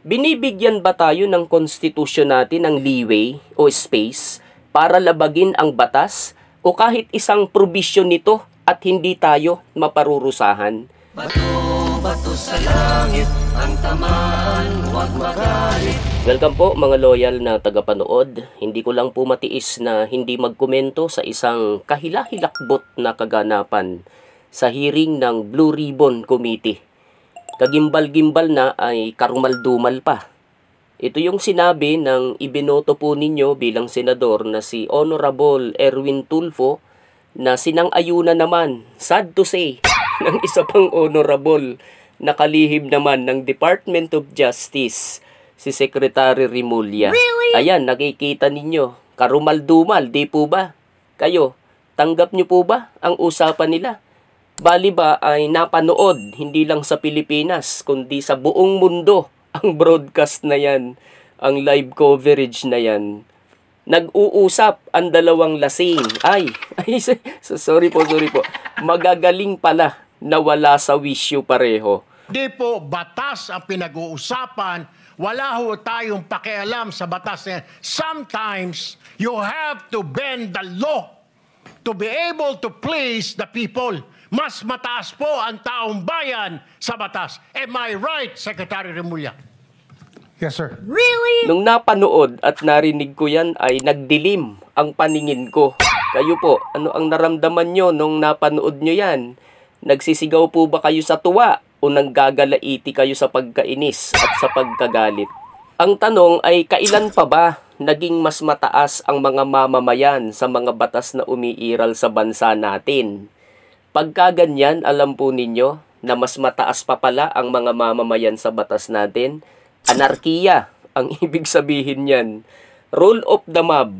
Binibigyan ba tayo ng konstitusyon natin ng leeway o space para labagin ang batas o kahit isang probisyon nito at hindi tayo maparurusahan? Bato, bato sa langit, ang tamaan, huwag magalit. Welcome po mga loyal na tagapanood. Hindi ko lang po matiis na hindi magkomento sa isang kahilahilakbot na kaganapan sa hearing ng Blue Ribbon Committee. Kagimbal-gimbal na ay karumal-dumal pa. Ito yung sinabi ng ibinoto po ninyo bilang senador na si Honorable Erwin Tulfo na sinang-ayunan naman, sad to say, ng isa pang honorable na kalihim naman ng Department of Justice, si Secretary Remulla. Really? Ayan, nakikita ninyo, karumal-dumal, di po ba? Kayo, tanggap nyo po ba ang usapan nila? Bali ba ay napanood hindi lang sa Pilipinas kundi sa buong mundo ang broadcast na yan, ang live coverage na yan. Nag-uusap ang dalawang lasing. Sorry po. Magagaling pala na wala sa wisyo pareho. Di po batas ang pinag-uusapan. Wala ho tayong pakialam sa batas na yan. Sometimes you have to bend the law to be able to please the people. Mas mataas po ang taong bayan sa batas. Am I right, Secretary Remulla? Yes, sir. Really? Nung napanood at narinig ko yan ay nagdilim ang paningin ko. Kayo po, ano ang naramdaman nyo nung napanood nyo yan? Nagsisigaw po ba kayo sa tuwa o nanggagalaiti kayo sa pagkainis at sa pagkagalit? Ang tanong ay kailan pa ba naging mas mataas ang mga mamamayan sa mga batas na umiiral sa bansa natin? Pagka ganyan, alam po ninyo na mas mataas pa pala ang mga mamamayan sa batas natin. Anarkiya ang ibig sabihin niyan. Rule of the mob.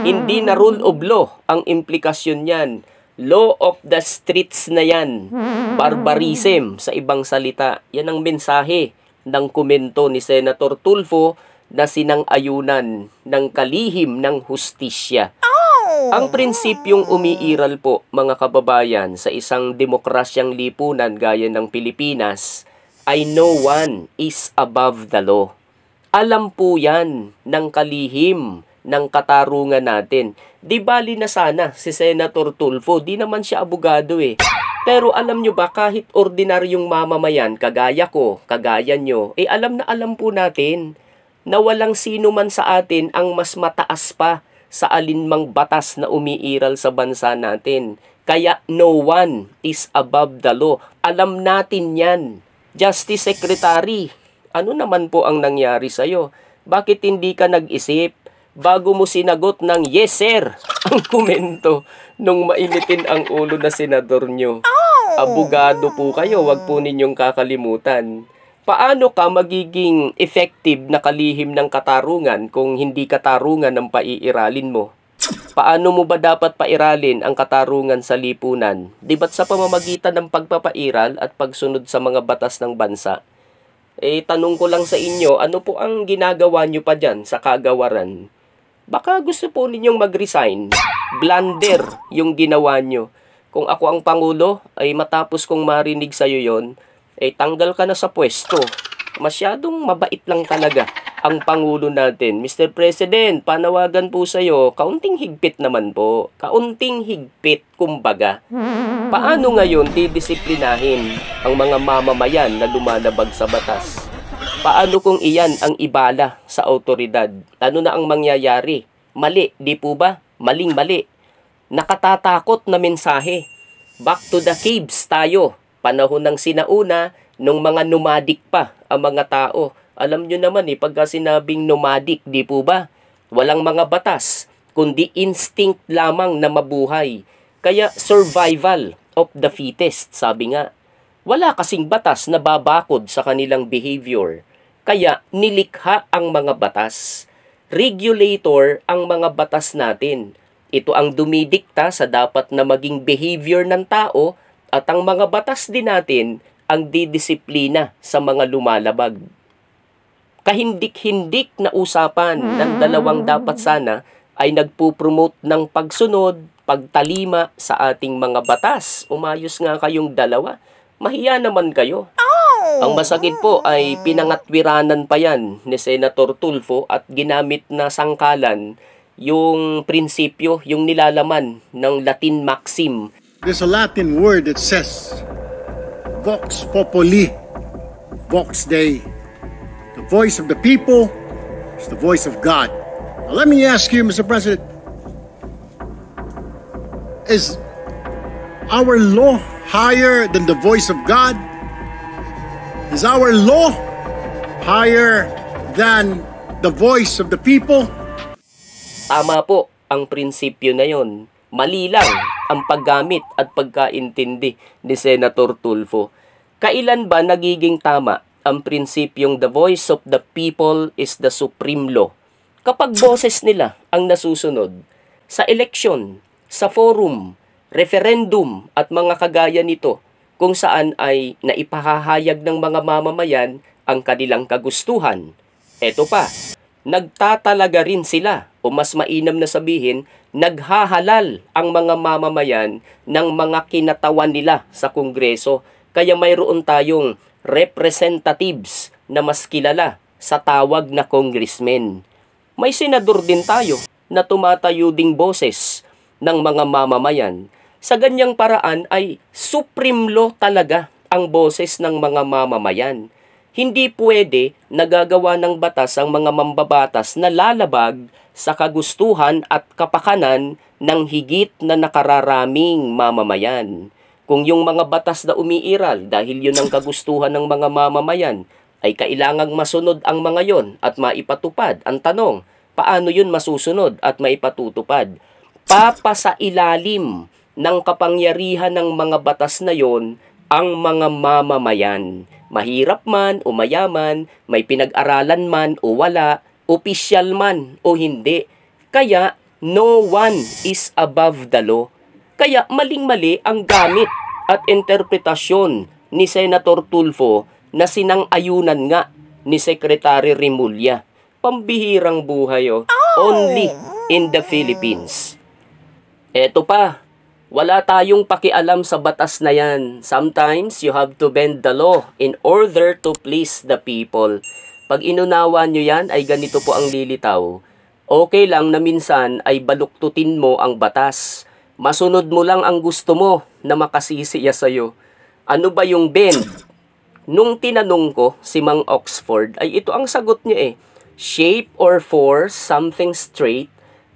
Hindi na rule of law ang implikasyon niyan. Law of the streets na yan. Barbarism sa ibang salita. Yan ang mensahe ng komento ni Senator Tulfo na sinang-ayunan ng kalihim ng hustisya. Ang prinsipyong umiiral po, mga kababayan, sa isang demokrasyang lipunan gaya ng Pilipinas ay no one is above the law. Alam po yan ng kalihim ng katarungan natin. Di bali na sana si Senator Tulfo, di naman siya abogado eh. Pero alam nyo ba, kahit ordinaryong mamamayan, kagaya ko, kagaya nyo, alam na alam po natin na walang sino man sa atin ang mas mataas pa sa alinmang batas na umiiral sa bansa natin. Kaya no one is above the law. Alam natin yan. Justice Secretary, ano naman po ang nangyari sa'yo? Bakit hindi ka nag-isip bago mo sinagot ng yes sir ang komento nung mainitin ang ulo na senador nyo? Abogado po kayo, wag po ninyong kakalimutan. Paano ka magiging effective na kalihim ng katarungan kung hindi katarungan ang paiiralin mo? Paano mo ba dapat pairalin ang katarungan sa lipunan? Di ba't sa pamamagitan ng pagpapairal at pagsunod sa mga batas ng bansa? Tanong ko lang sa inyo, ano po ang ginagawa nyo pa dyan sa kagawaran? Baka gusto po ninyong mag-resign. Blunder yung ginawa nyo. Kung ako ang Pangulo, ay matapos kong marinig sa'yo yon, tanggal ka na sa pwesto. Masyadong mabait lang talaga ang Pangulo natin. Mr. President, panawagan po sa'yo, kaunting higpit naman po. Kaunting higpit, kumbaga. Paano ngayon didisiplinahin ang mga mamamayan na lumalabag sa batas? Paano kung iyan ang ibala sa autoridad? Ano na ang mangyayari? Mali, di po ba? Maling-mali. Nakatatakot na mensahe. Back to the caves tayo. Panahon ng sinauna, nung mga nomadic pa ang mga tao. Alam nyo naman pagka sinabing nomadic, di po ba? Walang mga batas, kundi instinct lamang na mabuhay. Kaya survival of the fittest, sabi nga. Wala kasing batas na babakod sa kanilang behavior. Kaya nilikha ang mga batas. Regulator ang mga batas natin. Ito ang dumidikta sa dapat na maging behavior ng tao at ang mga batas din natin ang didisiplina sa mga lumalabag. Kahindik-hindik na usapan ng dalawang dapat sana ay nagpupromote ng pagsunod, pagtalima sa ating mga batas. Umayos nga kayong dalawa. Mahiya naman kayo. Ang masakit po ay pinangatwiranan pa yan ni Senator Tulfo at ginamit na sangkalan yung prinsipyo, yung nilalaman ng Latin maxim. There's a Latin word that says, Vox Populi, Vox Dei. The voice of the people is the voice of God. Now let me ask you, Mr. President, is our law higher than the voice of God? Is our law higher than the voice of the people? Tama po ang prinsipyo na yon. Mali lang ang paggamit at pagkaintindi ni Senator Tulfo. Kailan ba nagiging tama ang prinsipyong the voice of the people is the supreme law? Kapag boses nila ang nasusunod sa eleksyon, sa forum, referendum at mga kagaya nito, kung saan ay naipahahayag ng mga mamamayan ang kanilang kagustuhan. Eto pa, nagtatalaga rin sila o mas mainam na sabihin, naghahalal ang mga mamamayan ng mga kinatawan nila sa Kongreso. Kaya mayroon tayong representatives na mas kilala sa tawag na congressmen. May senador din tayo na tumatayo ding boses ng mga mamamayan. Sa ganyang paraan ay supreme law talaga ang boses ng mga mamamayan. Hindi pwede nagagawa ng batas ang mga mambabatas na lalabag sa kagustuhan at kapakanan ng higit na nakararaming mamamayan. Kung yung mga batas na umiiral dahil yun ang kagustuhan ng mga mamamayan, ay kailangang masunod ang mga yon at maipatupad. Ang tanong, paano yun masusunod at maipatutupad? Papasailalim ng kapangyarihan ng mga batas na yon ang mga mamamayan. Mahirap man o mayaman, may pinag-aralan man o wala, opisyal man o hindi. Kaya no one is above the law. Kaya maling-mali ang gamit at interpretasyon ni Senator Tulfo na sinang-ayunan nga ni Secretary Remulla. Pambihirang buhay only in the Philippines. Eto pa, wala tayong pakialam sa batas na yan. Sometimes, you have to bend the law in order to please the people. Pag inunawa nyo yan, ay ganito po ang lilitaw. Okay lang na minsan ay baluktutin mo ang batas. Masunod mo lang ang gusto mo na makasisiya sa'yo. Ano ba yung bend? Nung tinanong ko si Mang Oxford, ay ito ang sagot niya shape or force something straight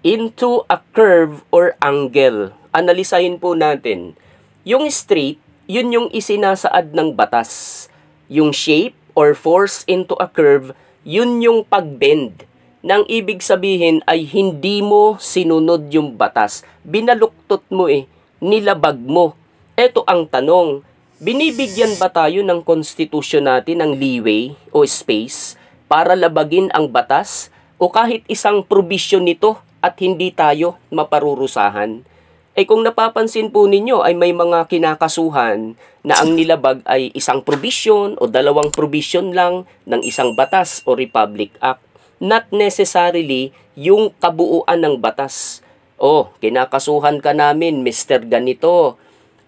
into a curve or angle. Analisahin po natin. Yung straight, yun yung isinasaad ng batas. Yung shape or force into a curve, yun yung pagbend. Nang ibig sabihin ay hindi mo sinunod yung batas. Binaluktot mo nilabag mo. Eto ang tanong, binibigyan ba tayo ng konstitusyon natin ng leeway o space para labagin ang batas o kahit isang probisyon nito at hindi tayo maparurusahan? Kung napapansin po ninyo ay may mga kinakasuhan na ang nilabag ay isang probisyon o dalawang probisyon lang ng isang batas o Republic Act. Not necessarily yung kabuuan ng batas. Kinakasuhan ka namin, Mr. Ganito.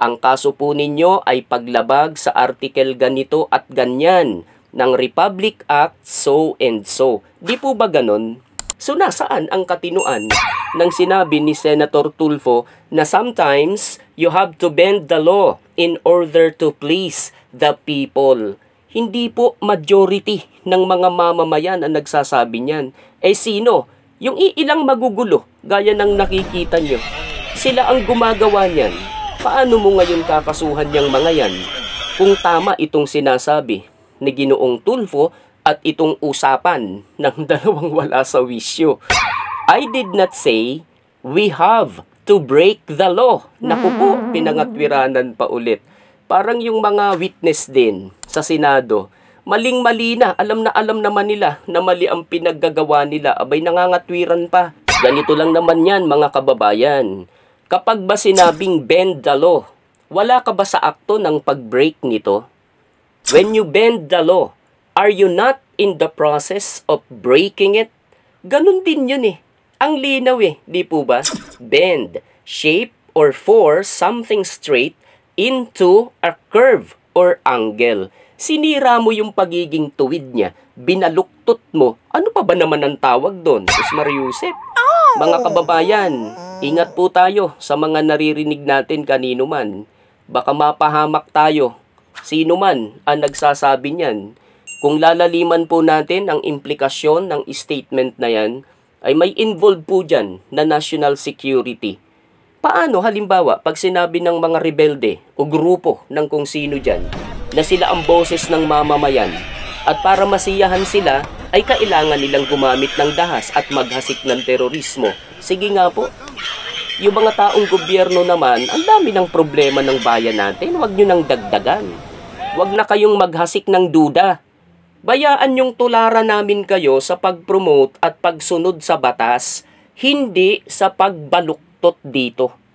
Ang kaso po ninyo ay paglabag sa article ganito at ganyan ng Republic Act so and so. Di po ba ganon? So nasaan ang katinuan ng sinabi ni Senator Tulfo na sometimes you have to bend the law in order to please the people? Hindi po majority ng mga mamamayan ang nagsasabi niyan. Sino? Yung iilang magugulo gaya ng nakikita nyo. Sila ang gumagawa niyan. Paano mo ngayon kakasuhan niyang mga yan kung tama itong sinasabi ni Ginoong Tulfo at itong usapan ng dalawang wala sa wisyo? I did not say we have to break the law. Naku po, pinangatwiranan pa ulit. Parang yung mga witness din sa Senado, maling-mali na alam naman nila na mali ang pinaggagawa nila, abay nangangatwiran pa. Ganito lang naman yan mga kababayan. Kapag ba sinabing bend the law, wala ka ba sa akto ng pag-break nito? When you bend the law, are you not in the process of breaking it? Ganun din yun Ang linaw di po ba? Bend, shape, or force something straight into a curve or angle. Sinira mo yung pagiging tuwid niya. Binaluktot mo. Ano pa ba naman ang tawag doon? Sus Mariusep. Mga kababayan, ingat po tayo sa mga naririnig natin kanino man. Baka mapahamak tayo. Sino man ang nagsasabi niyan. Kung lalaliman po natin ang implikasyon ng statement na yan, ay may involved po dyan na national security. Paano halimbawa pag sinabi ng mga rebelde o grupo ng kung sino dyan na sila ang boses ng mamamayan at para masiyahan sila ay kailangan nilang gumamit ng dahas at maghasik ng terorismo? Sige nga po. Yung mga taong gobyerno naman, ang dami ng problema ng bayan natin. Huwag nyo nang dagdagan. Huwag na kayong maghasik ng duda. Bayaan yung tularan namin kayo sa pag-promote at pagsunod sa batas, hindi sa pagbaluktot dito.